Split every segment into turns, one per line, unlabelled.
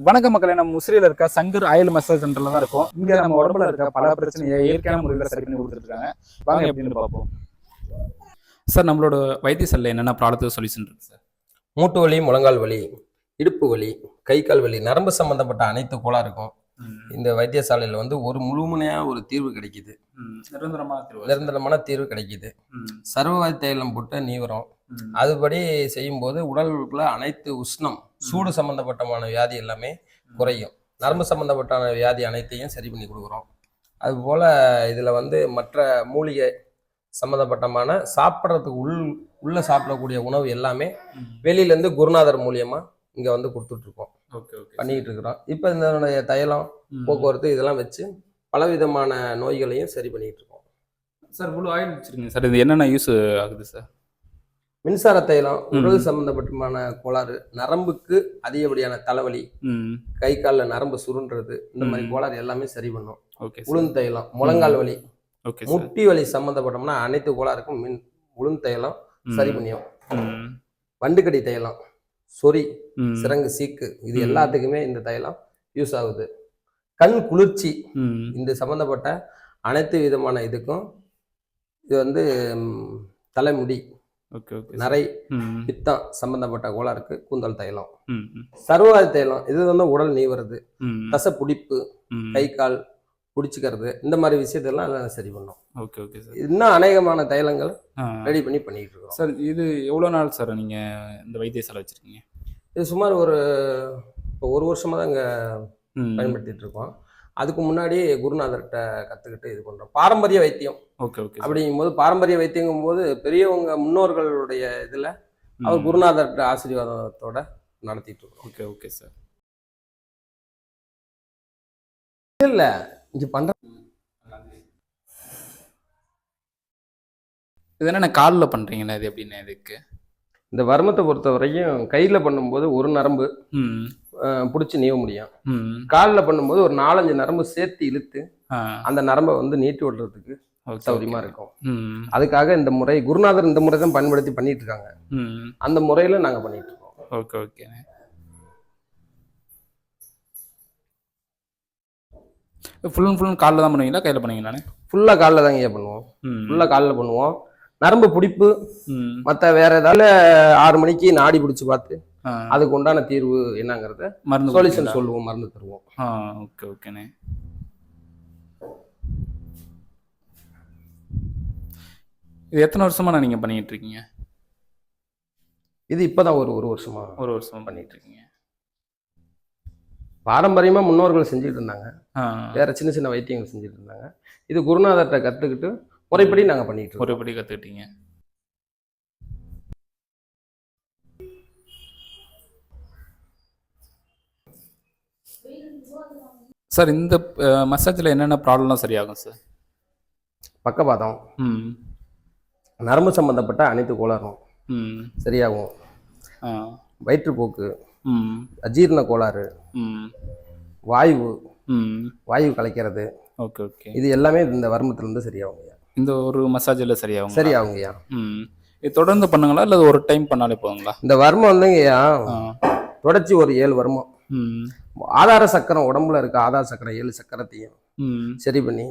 வணக்க மக்களே, நம்ம முசிறியில இருக்க சங்கர் ஆயில் மசாஜ் சென்டர்ல தான் இருக்கும். இங்க நம்ம உடம்புல இருக்க பல பிரச்சனையை இயற்கையான முறையில் சரி பண்ணி கொடுத்துட்டு இருக்காங்க. வாங்க எப்படின்னு பார்ப்போம். சார், நம்மளோட வைத்தியசாலையில் என்னென்ன ப்ராடக்ட் சொல்யூஷன் இருக்கு சார்?
மூட்டு வலி, முழங்கால் வலி, இடுப்பு வலி, கை கால் வலி, நரம்பு சம்பந்தப்பட்ட அனைத்து கோளாறுக்கும் இந்த வைத்தியசாலையில் வந்து ஒரு முழுமையான ஒரு தீர்வு கிடைக்குது. நிரந்தரமான தீர்வு கிடைக்குது. சர்வவாதி தைலம் போட்டு நீவரம் அதுபடி செய்யும்போது உடலுக்குள்ள அனைத்து உஷ்ணம், சூடு சம்பந்தப்பட்டமான வியாதி எல்லாமே குறையும். நரம்பு சம்பந்தப்பட்ட வியாதி அனைத்தையும் சரி பண்ணி கொடுக்குறோம். அதுபோல் இதில் வந்து மற்ற மூலிகை சம்மந்தப்பட்டமான சாப்பிட்றதுக்கு உள்ள சாப்பிடக்கூடிய உணவு எல்லாமே வெளியிலேருந்து குருநாதர் மூலியமாக இங்கே வந்து கொடுத்துட்ருக்கோம், பண்ணிக்கிட்டு இருக்கிறோம். இப்போ இந்த தைலம், போக்குவரத்து இதெல்லாம் வச்சு பலவிதமான நோய்களையும் சரி பண்ணிக்கிட்டு இருக்கோம்.
சார், இவ்வளோ ஆயில் வச்சுருக்கீங்க சார், இது என்னென்ன யூஸ் ஆகுது சார்?
மின்சார தைலம் உடல் சம்பந்தப்பட்டமான கோளாறு, நரம்புக்கு அதிகப்படியான தலைவலி, கை காலில் நரம்பு சுருன்றது, இந்த மாதிரி கோளாறு எல்லாமே சரி பண்ணும். உளுந்து தைலம் முழங்கால் வலி, முட்டி வலி சம்பந்தப்பட்டோம்னா அனைத்து கோளாறுக்கும் உளுந்து தைலம் சரி பண்ணியும். வண்டுக்கடி தைலம், சொறி, சிறங்கு, சீக்கு, இது எல்லாத்துக்குமே இந்த தைலம் யூஸ் ஆகுது. கண் குளிர்ச்சி, இந்த சம்பந்தப்பட்ட அனைத்து விதமான இதுக்கும் இது வந்து தலைமுடி, நரை, பித்தம் சம்பந்தப்பட்ட கோளாறுக்கு கூந்தல் தைலம். சர்வவாதி தைலம் இது வந்து உடல் நீவுறது, தசை பிடிப்பு, கை கால் பிடிச்சிக்கிறது, இந்த மாதிரி விஷயத்தெல்லாம் சரி பண்ணும். இன்னும் அநேகமான தைலங்கள் ரெடி பண்ணிட்டு இருக்கோம்
சார். இது எவ்வளோ நாள் சார் நீங்க இந்த வைத்தியசாலை வச்சிருக்கீங்க?
இது சுமார் ஒரு வருஷமா தான் இங்கே பயன்படுத்திட்டு இருக்கோம். அதுக்கு முன்னாடி குருநாதர்கிட்ட கற்றுக்கிட்டு இது பண்ணுறோம். பாரம்பரிய வைத்தியம் அப்படிங்கும்போது, பாரம்பரிய வைத்தியங்கும் போது பெரியவங்க முன்னோர்களுடைய இதில் அவர் குருநாதர்கிட்ட ஆசீர்வாதத்தோட நடத்திட்டு இருக்கோம்.
Okay sir.
இல்லை இங்கே பண்ணுற
இது என்னென்ன காலில் பண்ணுறீங்கண்ணா? இது எப்படின்னா இதுக்கு
இந்த வர்மத்தை பொறுத்த வரைக்கும் கையில் பண்ணும்போது ஒரு நரம்பு பிடிச்சி நீவ முடியும். காலில் பண்ணும்போது ஒரு 4-5 நரம்பு சேர்த்து இழுத்து அந்த நரம்பை வந்து நீட்டி விடுறதுக்கு சௌரியமா இருக்கும். அதுக்காக இந்த முறை குருநாதர் இந்த முறை தான் பயன்படுத்தி பண்ணிட்டு இருக்காங்க. அந்த முறையில நாங்க பண்ணிட்டு இருக்கோம்.
ஓகே. ஃபுல் காலில் தான் பண்ணுவீங்களா, கையில் பண்ணுவீங்களா?
ஃபுல்லா காலில் தாங்க பண்ணுவோம். ஃபுல்லா காலில் பண்ணுவோம். நரம்பு பிடிப்பு மற்ற வேற ஏதாவது 6 மணிக்கு நாடி பிடிச்சி பார்த்து அதுக்கு உண்டான தீர்வு என்னங்கிறத சொல்யூஷன் சொல்லுவோம், மருந்து தருவோம்.
ஓகேண்ணே. இது எத்தனை வருஷமா நீங்க பண்ணிட்டு இருக்கீங்க?
இது இப்பதான் ஒரு வருஷமா
பண்ணிட்டு இருக்கீங்க.
பாரம்பரியமா முன்னோர்கள் செஞ்சுட்டு இருந்தாங்க, வேற சின்ன சின்ன வைத்தியங்கள் செஞ்சுட்டு இருந்தாங்க. இது குருநாதர்கிட்ட கத்துக்கிட்டு முறைப்படி நாங்க பண்ணிட்டு இருக்கோம்.
முறைப்படி கத்துக்கிட்டீங்க. சார், இந்த மசாஜில் என்னென்ன ப்ராப்ளம்லாம் சரியாகும் சார்?
பக்கவாதம், நரம்பு சம்பந்தப்பட்ட அனைத்து கோளாறும் சரியாகும். வயிற்றுப்போக்கு, அஜீரண கோளாறு, வாயு கலைக்கிறது, இது எல்லாமே இந்த வர்மத்துல இருந்து சரியாகுங்க.
இந்த ஒரு மசாஜில்
சரியாகுங்கய்யா.
இது தொடர்ந்து பண்ணுங்களா இல்லை ஒரு டைம் பண்ணாலே போதுங்களா?
இந்த வர்மம் வந்துங்கய்யா தொடர்ச்சி ஒரு 7 வர்மம். ஆதார சக்கரம், உடம்புல இருக்க ஆதார சக்கரம் 7 சக்கரத்தையும் சரி பண்ணி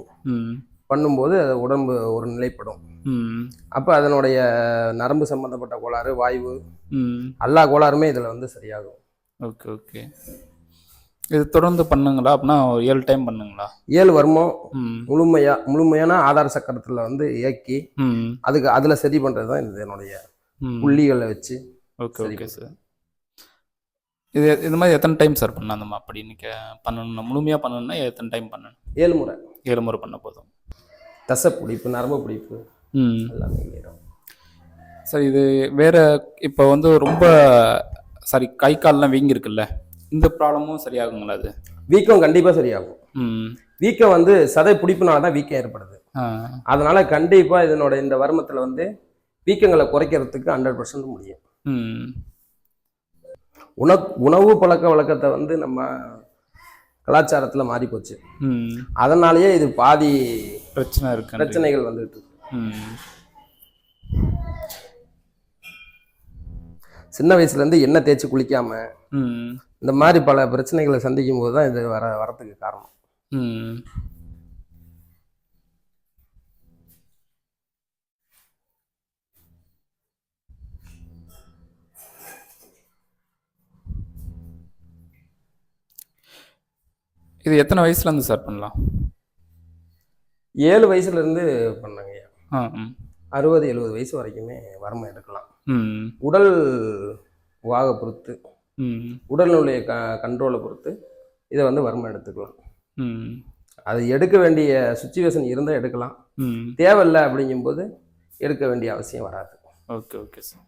பண்ணும்போது அது உடம்பு ஒரு நிலைப்படும். அப்போ அதனுடைய நரம்பு சம்பந்தப்பட்ட கோளாறு, வாயு, எல்லா கோளாறுமே இதுல வந்து சரியாகும்.
ஓகே. இது தொடர்ந்து பண்ணுங்களா? அப்படின்னா 7 டைம் பண்ணுங்களா?
7 வர்மம் முழுமையான ஆதார சக்கரத்துல வந்து இயக்கி அதுல சரி பண்றதுதான் இது என்னுடைய புள்ளிகளை வச்சு.
Okay sir. இது இந்த மாதிரி எத்தனை டைம் சார் பண்ணணும்? அப்படி பண்ணணும், முழுமையா பண்ணணும்னா எத்தனை டைம் பண்ணணும்?
7
முறை பண்ண போதும்.
தசை பிடிப்பு, நரம்பு பிடிப்பு எல்லாமே
சார். இது வேற இப்போ வந்து ரொம்ப கை கால்லாம் வீங்கி இருக்குல்ல, இந்த ப்ராப்ளமும் சரியாகுங்களா? அது
வீக்கம் கண்டிப்பா சரியாகும். வீக்கம் வந்து சதை பிடிப்புனாலதான் வீக்கம் ஏற்படுது. அதனால கண்டிப்பா இதனோட இந்த வர்மத்துல வந்து வீக்கங்களை குறைக்கிறதுக்கு 100% முடியும். உணவு பழக்க வழக்கத்தை வந்து நம்ம கலாச்சாரத்துல மாறி போச்சு. அதனாலயே இது பாதி பிரச்சனைகள் வந்துட்டு இருக்கு. சின்ன வயசுல இருந்து எண்ணெய் தேய்ச்சி குளிக்காம இந்த மாதிரி பல பிரச்சனைகளை சந்திக்கும் போது தான் இது வரத்துக்கு காரணம்.
ம். இது எத்தனை வயசுலேருந்து ஸ்டார்ட் பண்ணலாம்?
7 வயசுலேருந்து பண்ணாங்க.
ஆ. ம்.
60-70 வயசு வரைக்குமே வர்மம் எடுக்கலாம்.
ம்.
உடல் வாக பொறுத்து,
ம்.
உடல்நிலைய கண்ட்ரோலை பொறுத்து இதை வந்து வர்மம் எடுத்துக்கலாம்.
ம்.
அது எடுக்க வேண்டிய சுச்சுவேஷன் இருந்தால் எடுக்கலாம்.
ம்.
தேவையில்லை அப்படிங்கும்போது எடுக்க வேண்டிய அவசியம் வராது.
Okay okay sir.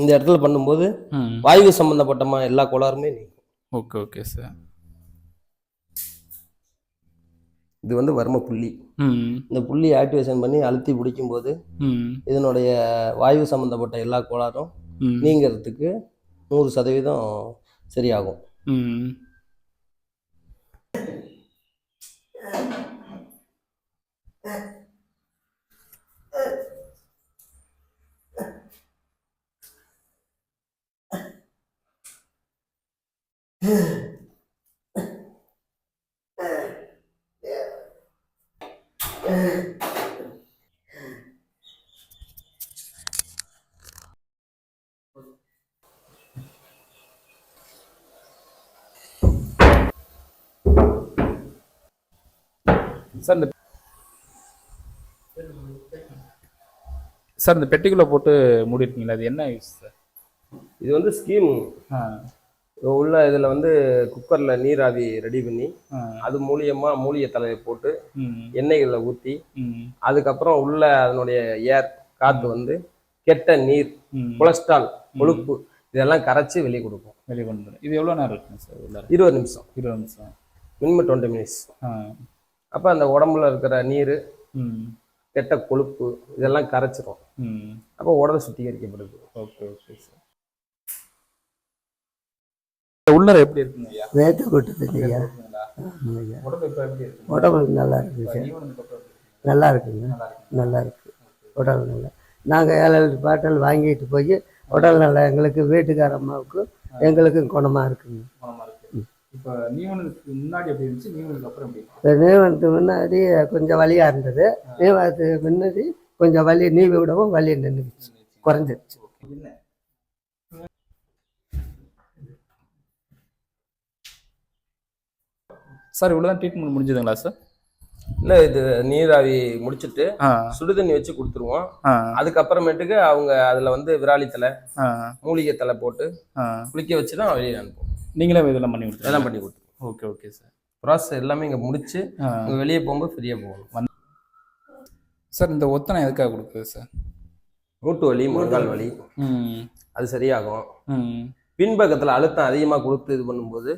இந்த இடத்துல பண்ணும்போது
ம்.
வாயு சம்பந்தப்பட்டமா எல்லா கோளாறுமே நீக்கும்.
Okay okay sir.
இது வந்து வர்ம புள்ளி.
ம்.
இந்த புள்ளி ஆக்டிவேஷன் பண்ணி அழுத்தி பிடிக்கும்போது
ம்.
இதனுடைய வாயு சம்பந்தப்பட்ட எல்லா கோளாறும்
ம்.
நீங்கிறதுக்கு 100% சரியாகும்.
ம். சார் இந்த பெட்டிக்குள்ள போட்டு மூடிருக்கீங்களா, அது என்ன யூஸ் சார்?
இது வந்து ஸ்கீம். உள்ள இதில் வந்து குக்கரில் நீராவி ரெடி பண்ணி அது மூலியமா மூலிகை தலையை போட்டு எண்ணெய்களில் ஊற்றி அதுக்கப்புறம் உள்ள அதனுடைய ஏர் காற்று வந்து கெட்ட நீர், கொலஸ்ட்ரால், கொழுப்பு இதெல்லாம் கரைச்சி வெளியே கொடுக்கும்.
வெளியே கொண்டு இது எவ்வளோ நேரம் இருக்குங்க சார்?
20 நிமிஷம்.
20 நிமிஷம்,
மினிமம் 20 மினிட்ஸ். அப்போ அந்த உடம்புல இருக்கிற நீர், கெட்ட கொழுப்பு இதெல்லாம் கரைச்சிரும். அப்போ உடம்பு சுத்திகரிக்கப்படுது.
Okay okay sir. உள்ளர எப்படி இருக்குங்க ஐயா?
வேத்த கொட்டுது ஐயா.
உடம்பு இப்போ எப்படி இருக்கு?
உடம்பு நல்லா இருக்கு சார். நல்லா இருக்குங்க, நல்லா இருக்கு உடல். நல்லா நாங்கள் 7 பாட்டில் வாங்கிட்டு போய் உடல் நல்லா எங்களுக்கு வீட்டுக்கார அம்மாவுக்கு எங்களுக்கும் குணமாக இருக்குங்க.
இப்போ நீவனுக்கு முன்னாடி எப்படி இருந்துச்சு, நீவனுக்கு அப்புறம் எப்படி?
நீவனுக்கு முன்னாடி கொஞ்சம் வலியாக இருந்தது. நீவனுக்கு முன்னாடி கொஞ்சம் வலி, நீவி விடவும் வலி நின்றுச்சு, குறைஞ்சிருச்சு.
சார் இவ்வளோதான் ட்ரீட்மெண்ட் முடிஞ்சதுங்களா சார்?
இல்லை, இது நீராவி முடிச்சுட்டு சுடுதண்ணி வச்சு கொடுத்துருவோம். அதுக்கப்புறமேட்டுக்கு அவங்க அதில் வந்து விராலித்தலை, மூலிகை தலை போட்டு குளிக்க வச்சு தான் வெளியே அனுப்புவோம்.
நீங்களே இதெல்லாம் பண்ணி கொடுத்து
எல்லாம் பண்ணி கொடுத்துருவோம்.
Okay okay sir.
ப்ராசஸ் எல்லாமே இங்கே முடிச்சு வெளியே போகும்போது ஃப்ரீயாக போகணும்.
சார் இந்த ஒத்தனை எதுக்காக கொடுக்குது சார்?
மூட்டு வலி, முழங்கால் வலி அது சரியாகும். பின்பக்கத்தில் அழுத்தம் அதிகமாக கொடுத்து இது பண்ணும்போது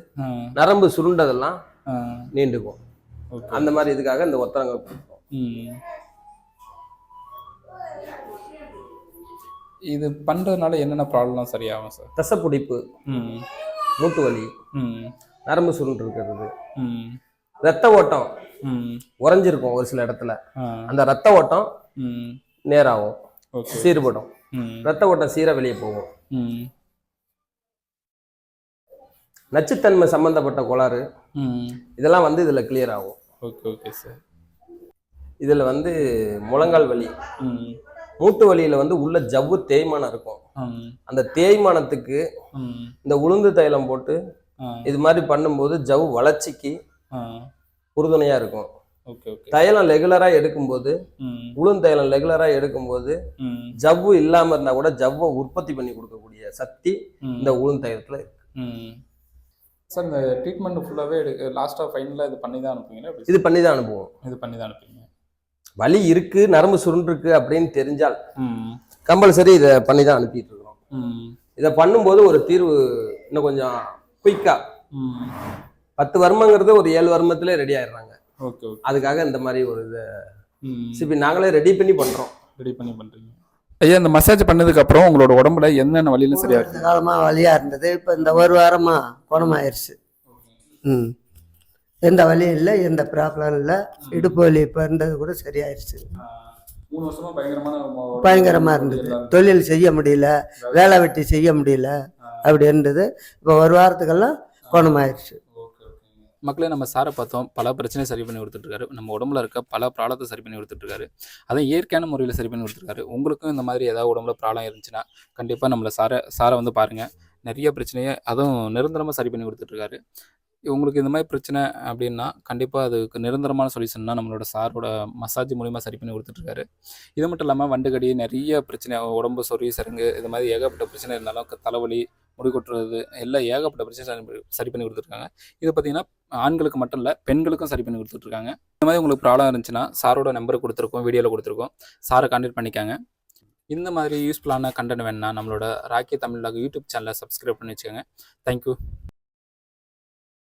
நரம்பு சுருண்டதெல்லாம் நீண்டுக்கும். அந்த மாதிரி இதுக்காக இந்த ஒத்தனங்க கொடுப்போம்.
இது பண்றதுனால என்னென்ன ப்ராப்ளம்லாம் சரியாகும் சார்?
தசைப்பிடிப்பு, மூட்டு வலி, நரம்பு சுருண்டு இருக்கிறது, ரத்த ஓட்டம் உறைஞ்சிருக்கும் ஒரு சில இடத்துல, அந்த ரத்த ஓட்டம் நேராகும், சீர்படும். ரத்த ஓட்டம் சீரா வெளியே போகும். நச்சுத்தன்மை சம்பந்தப்பட்ட கோளாறு இதெல்லாம் வந்து இதுல கிளியர் ஆகும்.
Okay okay sir.
இதுல வந்து முழங்கால் வலி, மூட்டு வலியில வந்து உள்ள ஜவ்வு தேய்மானம் இருக்கும். அந்த தேய்மானத்துக்கு இந்த உளுந்து தைலம் போட்டு இது மாதிரி பண்ணும்போது ஜவ்வு வளர்ச்சிக்கு உறுதுணையா இருக்கும். தைலம் ரெகுலரா எடுக்கும்போது, உளுந்து தைலம் ரெகுலரா எடுக்கும்போது ஜவ்வு இல்லாம இருந்தா கூட ஜவ்வை உற்பத்தி பண்ணி கொடுக்கக்கூடிய சக்தி இந்த உளுந்து தைலத்துல இருக்கு.
சார் இந்த ட்ரீட்மெண்ட் ஃபுல்லாகவே லாஸ்ட்டாக ஃபைனலாக இது பண்ணி தான் அனுப்புவீங்களா?
இது பண்ணி தான் அனுப்புவோம்.
இது பண்ணி தான் அனுப்புவீங்க.
வலி இருக்கு, நரம்பு சுருண்டிருக்கு அப்படின்னு தெரிஞ்சால் கம்பல்சரி இதை பண்ணி தான் அனுப்பிட்டு இருக்கிறோம். இதை பண்ணும்போது ஒரு தீர்வு இன்னும் கொஞ்சம் குயிக்கா, 10 வருமங்கிறது ஒரு 7 வருமத்திலே ரெடி ஆயிடுறாங்க.
Okay okay.
அதுக்காக இந்த மாதிரி ஒரு இதை சிபி நாங்களே ரெடி பண்ணி பண்றோம்.
ரெடி பண்ணி பண்றீங்க. ஐயா இந்த மசாஜ் பண்ணதுக்கு அப்புறம் உங்களோட உடம்புல என்னென்ன வழியில சரியா இருக்கு?
காலமாக வலியாக இருந்தது, இப்போ இந்த ஒரு வாரமாக குணமாயிருச்சு. எந்த வலியும் இல்லை, எந்த ப்ராப்ளம் இல்லை. இடுப்பு வலி இப்போ இருந்தது கூட சரியாயிருச்சு.
3 வருஷமா
பயங்கரமாக இருந்தது, தொழில் செய்ய முடியல, வேலை வெட்டி செய்ய முடியல, அப்படி இருந்தது. இப்போ ஒரு வாரத்துக்கெல்லாம் குணமாயிருச்சு.
மக்களே, நம்ம சாரை பார்த்தோம், பல பிரச்சனையை சரி பண்ணி கொடுத்துட்ருக்காரு. நம்ம உடம்புல இருக்க பல ப்ராப்ளத்தை சரி பண்ணி கொடுத்துட்ருக்காரு. அதை இயற்கையான முறையில் சரி பண்ணி கொடுத்துருக்காரு. உங்களுக்கும் இந்த மாதிரி ஏதாவது உடம்புல ப்ராப்ளம் இருந்துச்சுன்னா கண்டிப்பாக நம்மளை சாரை வந்து பாருங்கள். நிறைய பிரச்சனையை அதுவும் நிரந்தரமாக சரி பண்ணி கொடுத்துட்ருக்காரு. உங்களுக்கு இந்த மாதிரி பிரச்சனை அப்படின்னா கண்டிப்பாக அதுக்கு நிரந்தரமான சொல்யூஷன்னா நம்மளோட சாரோட மசாஜ் மூலிமா சரி பண்ணி கொடுத்துட்ருக்காரு. இது மட்டும் இல்லாமல் வண்டுகடி, நிறைய பிரச்சனை, உடம்பு சொறி சருங்கு, இது மாதிரி ஏகப்பட்ட பிரச்சனை இருந்தாலும் தலைவலி, முடி கொட்டுறது, எல்லாம் ஏகப்பட்ட பிரச்சனை சரி பண்ணி கொடுத்துருக்காங்க. இது பார்த்திங்கன்னா ஆண்களுக்கு மட்டும் இல்லை, பெண்களுக்கும் சரி பண்ணி கொடுத்துட்ருக்காங்க. இந்த மாதிரி உங்களுக்கு ப்ராப்ளம் இருந்துச்சுன்னா சாரோட நம்பர் கொடுத்துருக்கோம், வீடியோவில் கொடுத்துருக்கோம், சாரை கான்டாக்ட் பண்ணிக்காங்க. இந்த மாதிரி யூஸ்ஃபுல்லான கண்டென்ட் வேணுன்னா நம்மளோட ராக்கி தமிழ் யூடியூப் சேனலை சப்ஸ்கிரைப் பண்ணி வச்சுக்கோங்க. தேங்க்யூ.